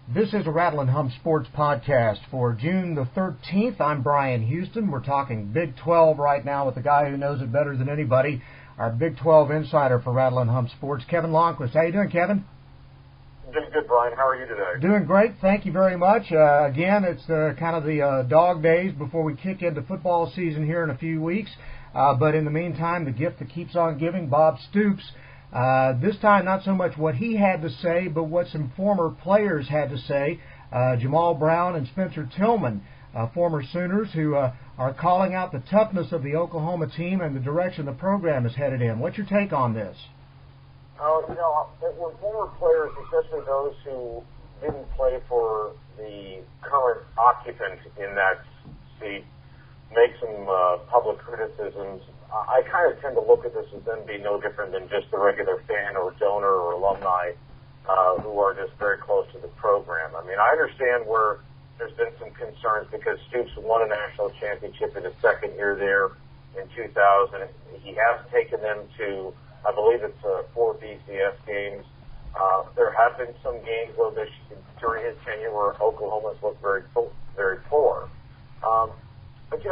This is a Rattle and Hum Sports podcast for June the 13th. I'm Bryan Houston. We're talking Big 12 right now with the guy who knows it better than anybody, our Big 12 insider for Rattle and Hum Sports, Kevin Lonnquist. How you doing, Kevin? Doing good, Bryan. How are you today? Doing great. Thank you very much. Again, it's kind of the dog days before we kick into football season here in a few weeks. But in the meantime, the gift that keeps on giving, Bob Stoops. This time, not so much what he had to say, but what some former players had to say. Jamal Brown and Spencer Tillman, former Sooners, who are calling out the toughness of the Oklahoma team and the direction the program is headed in. What's your take on this? When former players, especially those who didn't play for the current occupant in that seat, make some public criticisms, I kind of tend to look at this as them being no different than just the regular fan or donor or alumni who are just very close to the program. I mean, I understand where there's been some concerns because Stoops won a national championship in his second year there in 2000. He has taken them to, I believe it's 4 BCS games. There have been some games though during his tenure where Oklahoma's looked very poor. But,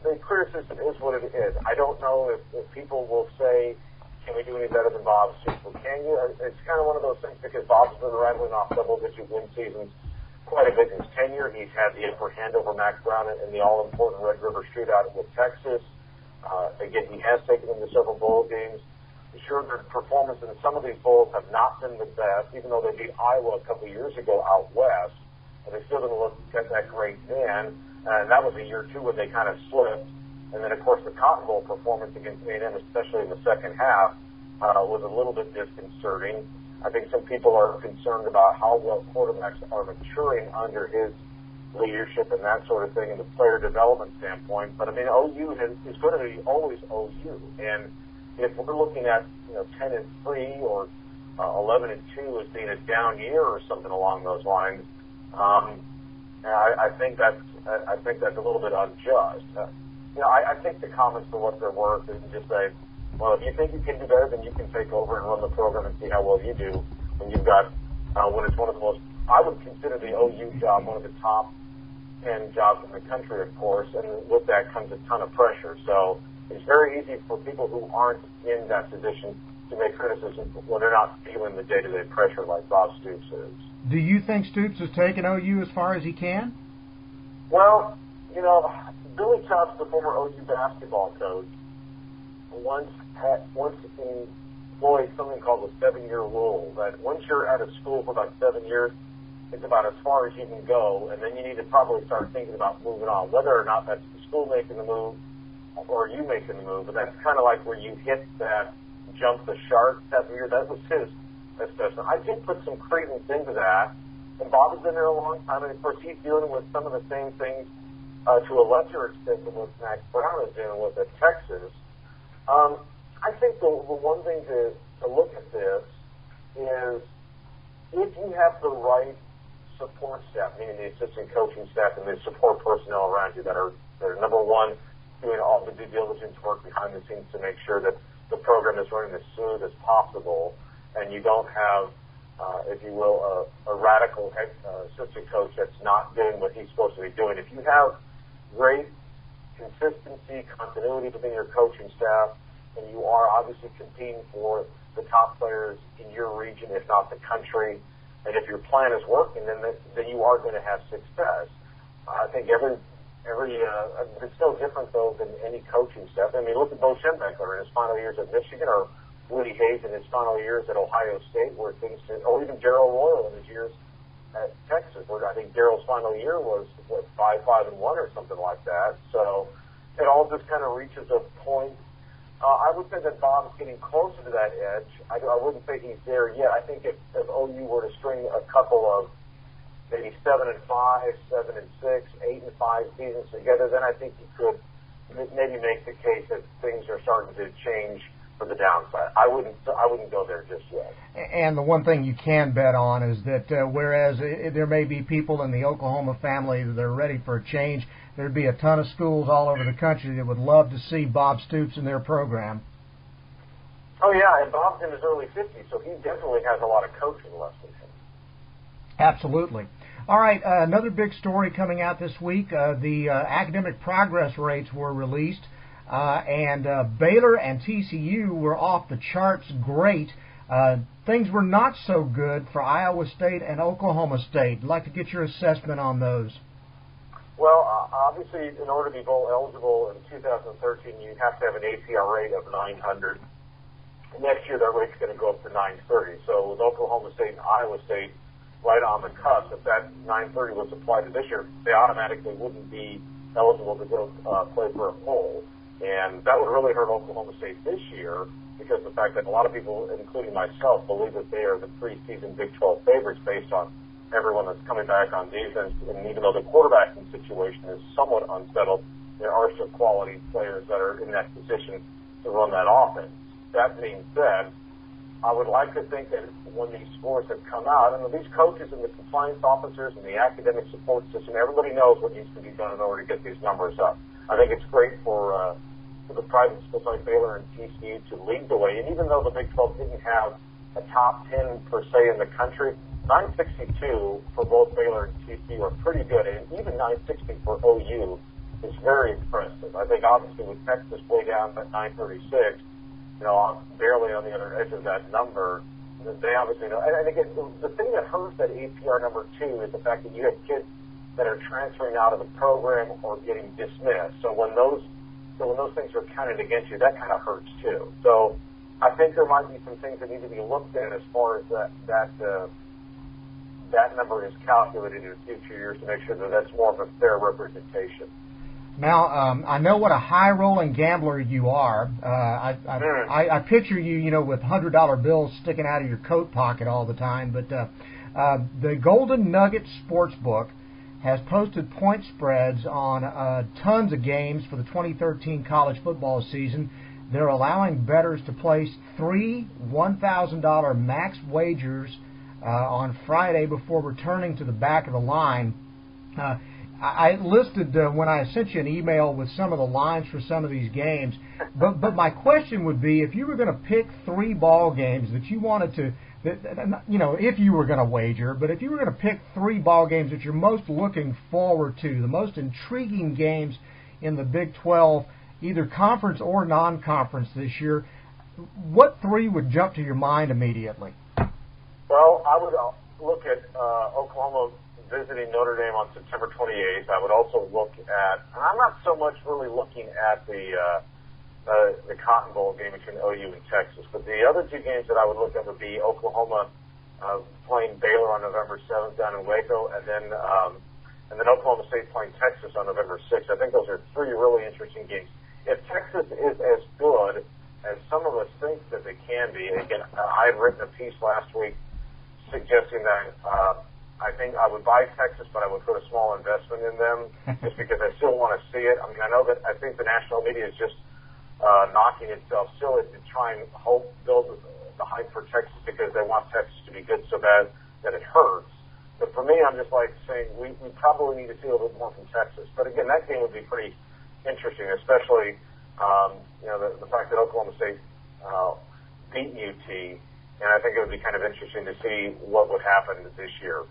the criticism is what it is. I don't know if people will say, can we do any better than Bob Stoops? Well, can you? It's kind of one of those things because Bob's been rattling off double-digit win seasons quite a bit in his tenure. He's had the upper hand over Mac Brown in the all-important Red River Shootout with Texas. Again, he has taken them to several bowl games. Sure, their performance in some of these bowls have not been the best, even though they beat Iowa a couple years ago out west. And they still didn't look that great then. And that was a year, too, when they kind of slipped. And then, of course, the Cotton Bowl performance against A&M, especially in the second half, was a little bit disconcerting. I think some people are concerned about how well quarterbacks are maturing under his leadership and that sort of thing in the player development standpoint. But, I mean, OU is going to be always OU. And if we're looking at 10-3 or 11-2 as being a down year or something along those lines, I think that's a little bit unjust. I think the comments for what they're worth is just say, well, if you think you can do better, then you can take over and run the program and see how well you do. When you've got when it's one of the most, I would consider the OU job one of the top 10 jobs in the country, of course, and with that comes a ton of pressure. So it's very easy for people who aren't in that position to make criticism when they're not feeling the day-to-day pressure like Bob Stoops is. Do you think Stoops has taken OU as far as he can? Well, Billy Tubbs, the former OU basketball coach, once employed something called the 7-year rule, that once you're out of school for about 7 years, it's about as far as you can go, and then you need to probably start thinking about moving on, whether or not that's the school making the move or you making the move. But that's kind of like where you hit that jump the shark type of year. That was his assessment. I did put some credence into that, and Bob has been there a long time, and of course he's dealing with some of the same things to a lesser extent than what Mac Brown is dealing with at Texas. I think the one thing to look at this is if you have the right support staff, meaning the assistant coaching staff and the support personnel around you that are number one, doing all the due diligence work behind the scenes to make sure that the program is running as smooth as possible, and you don't have, if you will, a radical assistant coach that's not doing what he's supposed to be doing. If you have great consistency, continuity within your coaching staff, and you are obviously competing for the top players in your region, if not the country, and if your plan is working, then you are going to have success. I think it's no different, though, than any coaching staff. I mean, look at Bo Schembechler in his final years at Michigan, or Woody Hayes in his final years at Ohio State, or even Darrell Royal in his years at Texas, where I think Darrell's final year was, 5-5-1 or something like that. So it all just kind of reaches a point. I would say that Bob's getting closer to that edge. I wouldn't say he's there yet. I think if OU were to string a couple of maybe 7-5, 7-6, 8-5 seasons together, then I think you could maybe make the case that things are starting to change for the downside. I wouldn't go there just yet. And the one thing you can bet on is that whereas there may be people in the Oklahoma family that are ready for a change, there'd be a ton of schools all over the country that would love to see Bob Stoops in their program. Oh, yeah, and Bob's in his early 50s, so he definitely has a lot of coaching left in him. Absolutely. All right, another big story coming out this week. The academic progress rates were released, and Baylor and TCU were off the charts great. Things were not so good for Iowa State and Oklahoma State. I'd like to get your assessment on those. Well, obviously, in order to be bowl eligible in 2013, you have to have an APR rate of 900. Next year, that rate's going to go up to 930. So with Oklahoma State and Iowa State right on the cusp, if that 930 was applied to this year, they automatically wouldn't be eligible to go play for a bowl. And that would really hurt Oklahoma State this year because of the fact that a lot of people, including myself, believe that they are the preseason Big 12 favorites based on everyone that's coming back on defense. And even though the quarterbacking situation is somewhat unsettled, there are some quality players that are in that position to run that offense. That being said, I would like to think that when these scores have come out, and these coaches and the compliance officers and the academic support system, everybody knows what needs to be done in order to get these numbers up. I think it's great for the private schools like Baylor and TCU to lead the way. And even though the Big 12 didn't have a top 10 per se in the country, 962 for both Baylor and TCU are pretty good, and even 960 for OU is very impressive. I think obviously with Texas way down at 936, barely on the other edge of that number, they obviously know. And again, the thing that hurts that APR number 2 is the fact that you have kids that are transferring out of the program or getting dismissed. So when those things are counted against you, that kind of hurts too. So I think there might be some things that need to be looked at as far as that number is calculated in future years to make sure that that's more of a fair representation. Now, I know what a high-rolling gambler you are. I picture you, with $100 bills sticking out of your coat pocket all the time. But the Golden Nugget Sportsbook has posted point spreads on tons of games for the 2013 college football season. They're allowing bettors to place 3 $1,000 max wagers on Friday before returning to the back of the line. I listed when I sent you an email with some of the lines for some of these games, but my question would be, if you were going to pick 3 ball games that you wanted to, if you were going to wager, but if you were going to pick 3 ball games that you're most looking forward to, the most intriguing games in the Big 12, either conference or non-conference this year, what 3 would jump to your mind immediately? Well, I would look at Oklahoma visiting Notre Dame on September 28th. I would also look at, and I'm not so much really looking at the Cotton Bowl game between OU and Texas, but the other 2 games that I would look at would be Oklahoma playing Baylor on November 7th down in Waco, and then Oklahoma State playing Texas on November 6th. I think those are 3 really interesting games. If Texas is as good as some of us think that they can be, again, I had written a piece last week suggesting that I think I would buy Texas, but I would put a small investment in them just because I still want to see it. I mean, I think the national media is just knocking itself silly to try and build the hype for Texas because they want Texas to be good so bad that it hurts. But for me, I'm just like saying we probably need to see a little bit more from Texas. But again, that game would be pretty interesting, especially the fact that Oklahoma State beat UT, and I think it would be kind of interesting to see what would happen this year.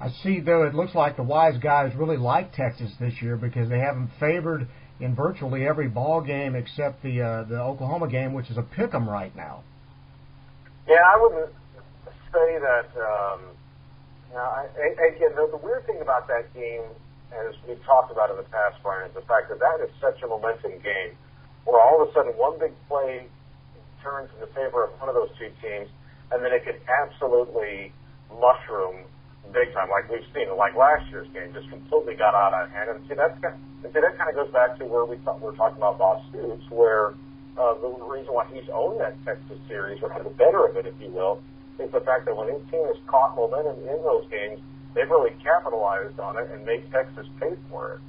I see, though, it looks like the wise guys really like Texas this year because they have them favored in virtually every ball game except the Oklahoma game, which is a pick-em right now. Yeah, I wouldn't say that. Again, the weird thing about that game, as we've talked about in the past, Brian, is the fact that is such a momentum game where all of a sudden one big play turns in the favor of one of those 2 teams, and then it could absolutely mushroom big time, like we've seen, like last year's game, just completely got out of hand. And that kind of goes back to where we're talking about Bob Stoops, where the reason why he's owned that Texas series, or had the better of it, if you will, is the fact that when his team has caught momentum in those games, they've really capitalized on it and made Texas pay for it.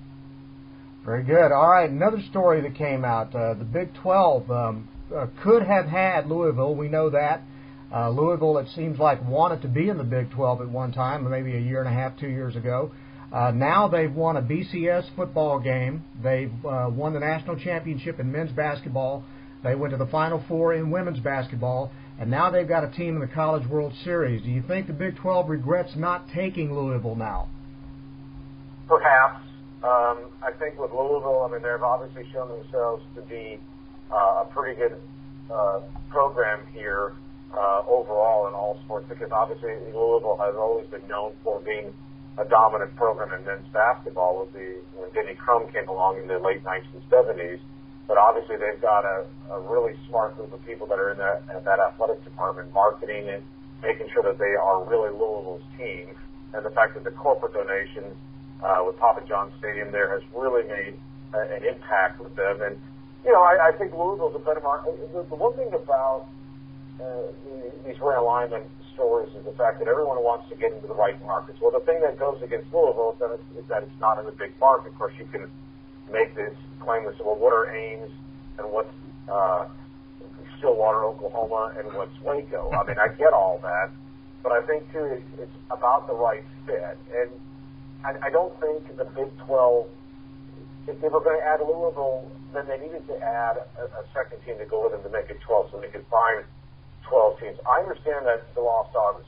Very good. All right, another story that came out, the Big 12 could have had Louisville. We know that. Louisville, it seems like, wanted to be in the Big 12 at one time, maybe a year and a half, 2 years ago. Now they've won a BCS football game. They've won the national championship in men's basketball. They went to the Final Four in women's basketball. and now they've got a team in the College World Series. Do you think the Big 12 regrets not taking Louisville now? Perhaps. I think with Louisville, I mean, they've obviously shown themselves to be a pretty good program here overall in all sports, because obviously Louisville has always been known for being a dominant program in men's basketball when Denny Crum came along in the late 1970s. But obviously they've got a really smart group of people that are in that athletic department, marketing and making sure that they are really Louisville's team. And the fact that the corporate donations with Papa John's Stadium there has really made an impact with them. And, you know, I think Louisville's a better market. The one thing about these realignment stories is the fact that everyone wants to get into the right markets. Well, the thing that goes against Louisville is that it's not in a big market. Of course, you can make this claim that, well, what are Ames and what's Stillwater, Oklahoma, and what's Waco? I mean, I get all that, but I think, too, it's about the right fit. And I don't think the Big 12, if they were going to add Louisville, then they needed to add a second team to go with them to make it 12 so they could find 12 teams. I understand that the Lost Dogs,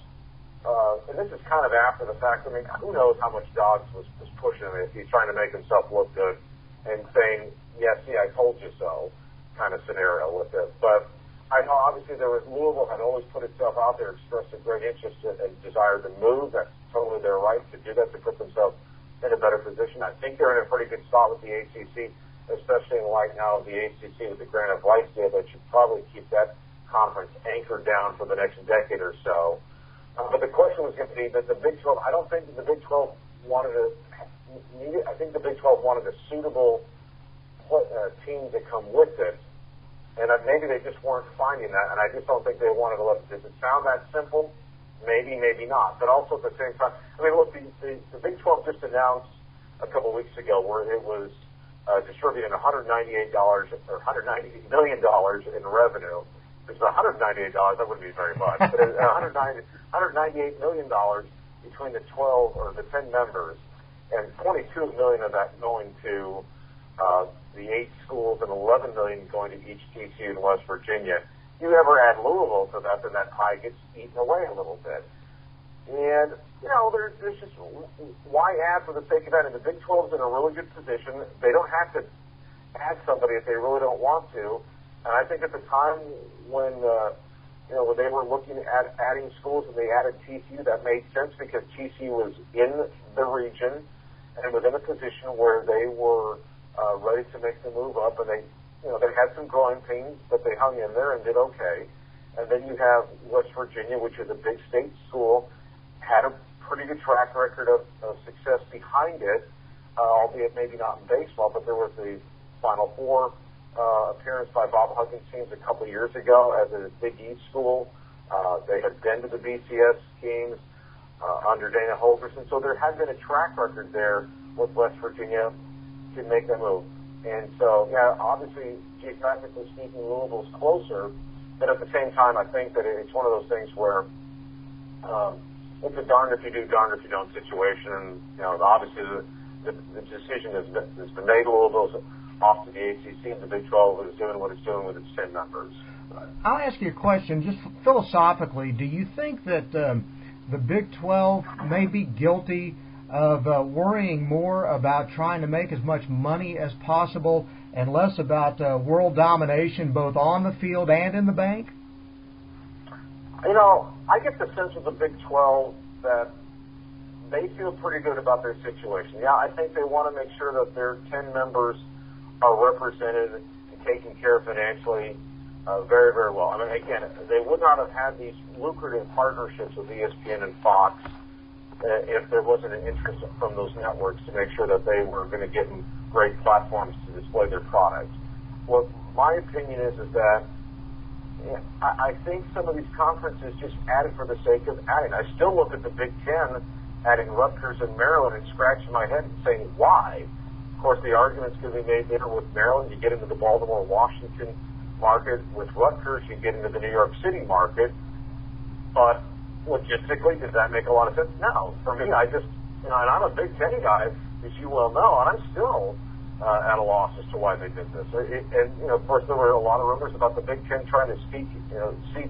and this is kind of after the fact. I mean, who knows how much Dogs was pushing him if he's trying to make himself look good and saying, yes, see, I told you so kind of scenario with it. But I know obviously Louisville had always put itself out there, expressed a great interest and desire to move. That's totally their right to do that, to put themselves in a better position. I think they're in a pretty good spot with the ACC, especially in light now of the ACC with the grant of rights deal. They should probably keep that conference anchored down for the next decade or so. But the question was going to be that the Big 12, I don't think the Big 12 I think the Big 12 wanted a suitable team to come with it. And maybe they just weren't finding that, and I just don't think they wanted to let it. Does it sound that simple? Maybe, maybe not. But also at the same time, I mean, look, the Big 12 just announced a couple of weeks ago where it was distributing $198 or $198 million in revenue. If it's $198, that wouldn't be very much. But $198 million between the 12 or the 10 members, and $22 million of that going to the 8 schools and $11 million going to each TCU in West Virginia. You ever add Louisville to that, then that pie gets eaten away a little bit. And, you know, there's just, why add for the sake of adding? The Big 12 is in a really good position. They don't have to add somebody if they really don't want to. And I think at the time when when they were looking at adding schools and they added TCU, that made sense because TCU was in the region and was in a position where they were ready to make the move up, and they had some growing pains, but they hung in there and did okay. And then you have West Virginia, which is a big state school, had a pretty good track record of success behind it, albeit maybe not in baseball, but there was the Final Four appearance by Bob Huggins' teams a couple of years ago as a Big East school. They had been to the BCS games under Dana Holgerson, so there had been a track record there with West Virginia to make them move. And so, yeah, obviously, geographically speaking, Louisville's closer, but at the same time, I think that it's one of those things where it's a darned if you do, darned if you don't situation. And, obviously the decision has been made. Louisville's off to the ACC, and the Big 12 is doing what it's doing with its 10 members. I'll ask you a question, just philosophically. Do you think that the Big 12 may be guilty of worrying more about trying to make as much money as possible and less about world domination both on the field and in the bank? I get the sense with the Big 12 that they feel pretty good about their situation. Yeah, I think they want to make sure that their 10 members are represented and taken care of financially very, very well. I mean, again, they would not have had these lucrative partnerships with ESPN and Fox if there wasn't an interest from those networks to make sure that they were going to give them great platforms to display their product. What my opinion is that I think some of these conferences just added for the sake of adding. I still look at the Big Ten adding Rutgers and Maryland and scratching my head and saying, why? Of course, the arguments can be made there with Maryland. You get into the Baltimore-Washington market. With Rutgers, you get into the New York City market. But logistically, does that make a lot of sense? No. For me, and I'm a Big Ten guy, as you well know, and I'm still at a loss as to why they did this. And of course, there were a lot of rumors about the Big Ten trying to seep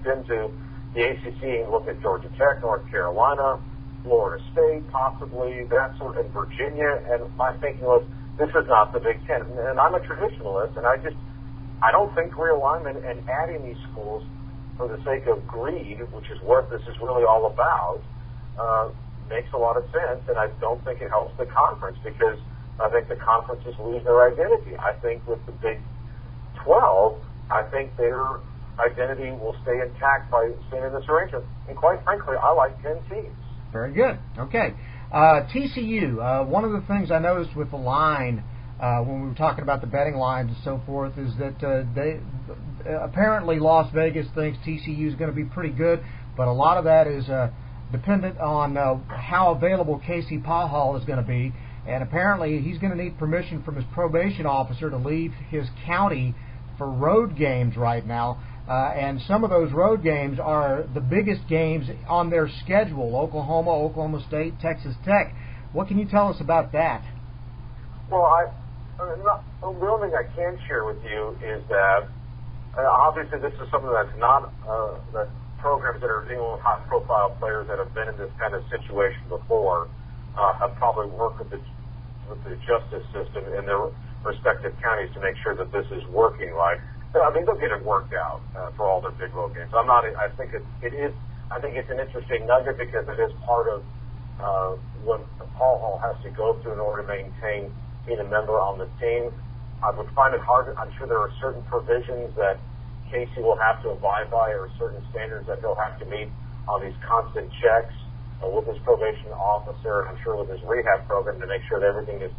into the ACC and look at Georgia Tech, North Carolina, Florida State, possibly that sort of Virginia. And my thinking was, this is not the Big Ten. And I'm a traditionalist, and I don't think realignment and adding these schools for the sake of greed, which is what this is really all about, makes a lot of sense. And I don't think it helps the conference, because I think the conferences lose their identity. I think with the Big 12, I think their identity will stay intact by staying in this arrangement. And quite frankly, I like 10 teams. Very good. Okay. TCU, one of the things I noticed with the line when we were talking about the betting lines and so forth is that they apparently Las Vegas thinks TCU is going to be pretty good, but a lot of that is dependent on how available Casey Pahal is going to be. And apparently he's going to need permission from his probation officer to leave his county for road games right now. And some of those road games are the biggest games on their schedule: Oklahoma, Oklahoma State, Texas Tech. What can you tell us about that? Well, the only thing I can share with you is that obviously this is something that's not that programs that are dealing with high-profile players that have been in this kind of situation before have probably worked with the justice system in their respective counties to make sure that this is working right. I mean, they'll get it worked out for all their big road games. I think it is. I think it's an interesting nugget, because it is part of what Paul Hall has to go through in order to maintain being a member on the team. I would find it hard. I'm sure there are certain provisions that Casey will have to abide by, or certain standards that he'll have to meet on these constant checks with his probation officer, and I'm sure with his rehab program, to make sure that everything is.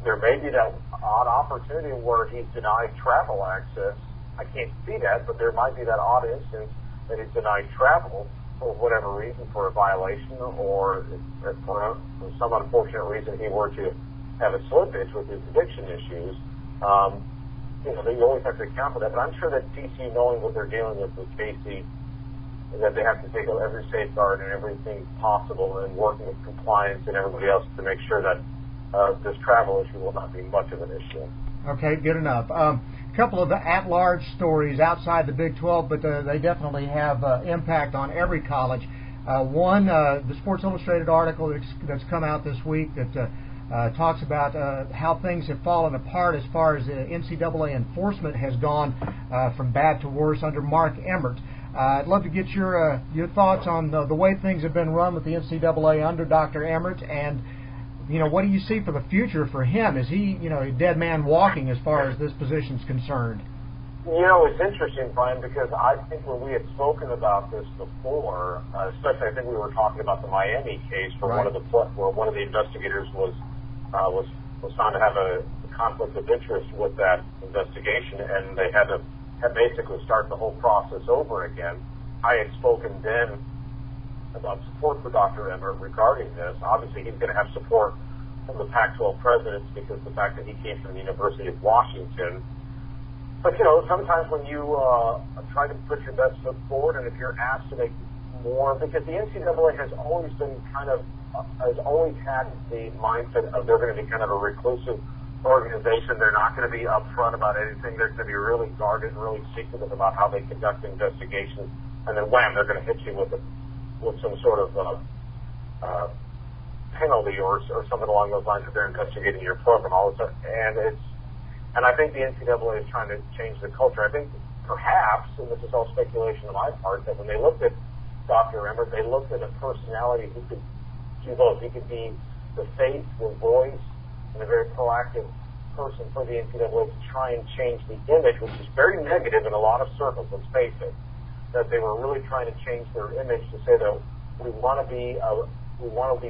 There may be that odd opportunity where he's denied travel access. I can't see that, but there might be that odd instance that he's denied travel for whatever reason, for a violation, or for some unfortunate reason he were to have a slippage with his addiction issues. You always have to account for that. But I'm sure that TCU, knowing what they're dealing with Casey, that they have to take every safeguard and everything possible, and working with compliance and everybody else to make sure that this travel issue will not be much of an issue. Okay, good enough. A couple of at-large stories outside the Big 12, but they definitely have impact on every college. One, the Sports Illustrated article that's come out this week that talks about how things have fallen apart as far as NCAA enforcement has gone from bad to worse under Mark Emmert. I'd love to get your thoughts on the way things have been run with the NCAA under Dr. Emmert, and what do you see for the future for him? Is he a dead man walking as far as this position is concerned? It's interesting, Brian, because I think when we had spoken about this before, especially I think we were talking about the Miami case where one of the investigators was found to have a conflict of interest with that investigation, and they had to basically start the whole process over again. I had spoken then about support for Dr. Emmert regarding this. Obviously, he's going to have support from the Pac-12 presidents because of the fact that he came from the University of Washington. But, sometimes when you try to put your best foot forward, and if you're asked to make more, because the NCAA has always been has always had the mindset of they're going to be kind of a reclusive organization. They're not going to be upfront about anything. They're going to be really guarded and really secretive about how they conduct investigations. And then, wham, they're going to hit you with some sort of penalty or something along those lines if they're investigating your program. All of a sudden, and I think the NCAA is trying to change the culture. I think perhaps, and this is all speculation on my part, that when they looked at Dr. Emmert, they looked at a personality who could do both. He could be the face, the voice, and a very proactive person for the NCAA to try and change the image, which is very negative in a lot of circles, let's face it, that they were really trying to change their image to say that we want to be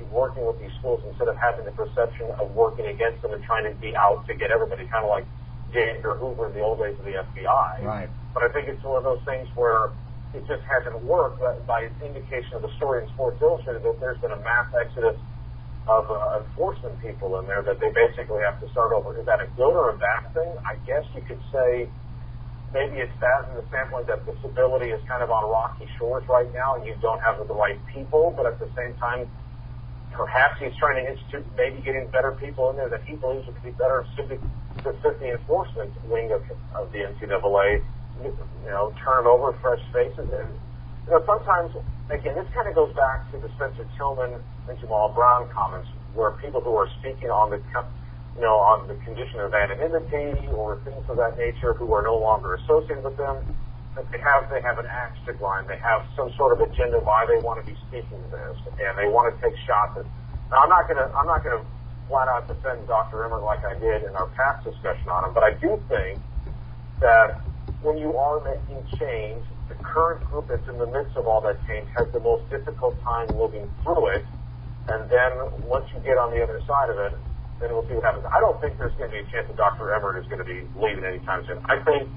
working with these schools instead of having the perception of working against them and trying to be out to get everybody, kind of like J. Edgar Hoover in the old days of the FBI. Right. But I think it's one of those things where it just hasn't worked by indication of the story in Sports Illustrated that there's been a mass exodus of enforcement people in there that they basically have to start over. Is that a good or a bad thing? I guess you could say maybe it's bad from the standpoint that the stability is kind of on rocky shores right now and you don't have the right people, but at the same time, perhaps he's trying to institute maybe getting better people in there that he believes would be better suited to fit the enforcement wing of the NCAA. Turn over fresh faces. And sometimes, again, this kind of goes back to the Spencer Tillman and Jamal Brown comments, where people who are speaking on the on the condition of anonymity or things of that nature, who are no longer associated with them, they have an axe to grind. They have some sort of agenda why they want to be speaking to this, and they want to take shots at. Now, I'm not gonna flat out defend Dr. Emmert like I did in our past discussion on him, but I do think that when you are making change, the current group that's in the midst of all that change has the most difficult time living through it, and then once you get on the other side of it, then we'll see what happens. I don't think there's going to be a chance that Dr. Emmert is going to be leaving anytime soon. I think,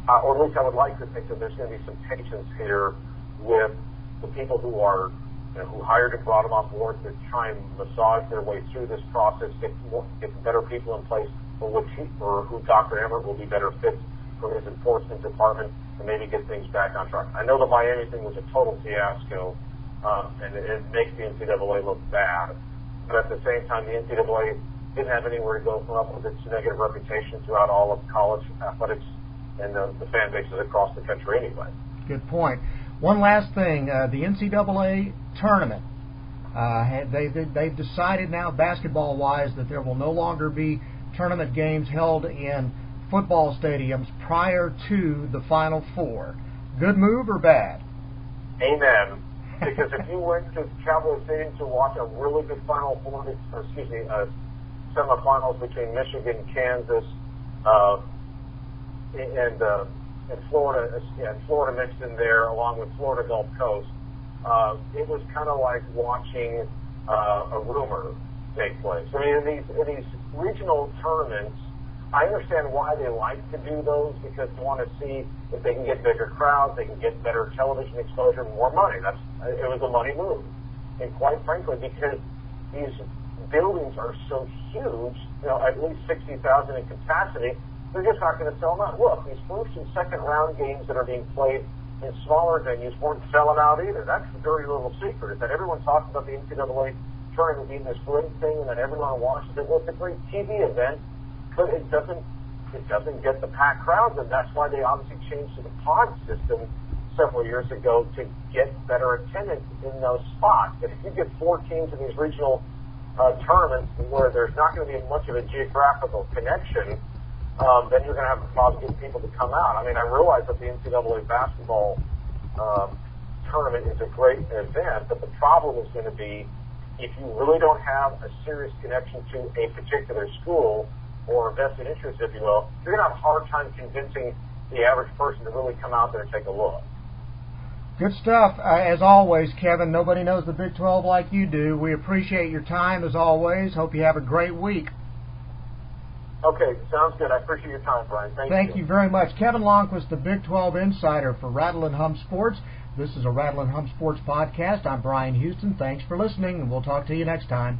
or at least I would like to think that there's going to be some patience here with the people who are, who hired and brought him on board to try and massage their way through this process, get better people in place for who Dr. Emmert will be better fit for his enforcement department and maybe get things back on track. I know the Miami thing was a total fiasco, and it makes the NCAA look bad. But at the same time, the NCAA didn't have anywhere to go from up with its negative reputation throughout all of college athletics and the fan bases across the country anyway. Good point. One last thing, the NCAA tournament, they've decided now basketball-wise that there will no longer be tournament games held in football stadiums prior to the Final Four. Good move or bad? Amen. Because if you went to Cowboy Stadium to watch a really good Final Four, semifinals between Michigan, Kansas, and Florida, Florida mixed in there along with Florida Gulf Coast, it was kind of like watching a rumor take place. I mean, in these regional tournaments, I understand why they like to do those, because they want to see if they can get bigger crowds, they can get better television exposure, more money. It was a money move. And quite frankly, because these buildings are so huge, at least 60,000 in capacity, they're just not going to sell them out. Look, these first and second round games that are being played in smaller venues weren't selling out either. That's the dirty little secret, is that everyone talks about the NCAA tournament being this great thing and that everyone watches it. Well, it's a great TV event, but it doesn't get the packed crowds, and that's why they obviously changed to the pod system several years ago to get better attendance in those spots. But if you get 4 teams in these regional tournaments where there's not going to be much of a geographical connection, then you're going to have a problem getting people to come out. I mean, I realize that the NCAA basketball tournament is a great event, but the problem is going to be if you really don't have a serious connection to a particular school or vested interest, if you will, you're going to have a hard time convincing the average person to really come out there and take a look. Good stuff. As always, Kevin, nobody knows the Big 12 like you do. We appreciate your time, as always. Hope you have a great week. Okay, sounds good. I appreciate your time, Brian. Thank you very much. Kevin Lonnquist, the Big 12 insider for Rattle and Hum Sports. This is a Rattle and Hum Sports podcast. I'm Bryan Houston. Thanks for listening, and we'll talk to you next time.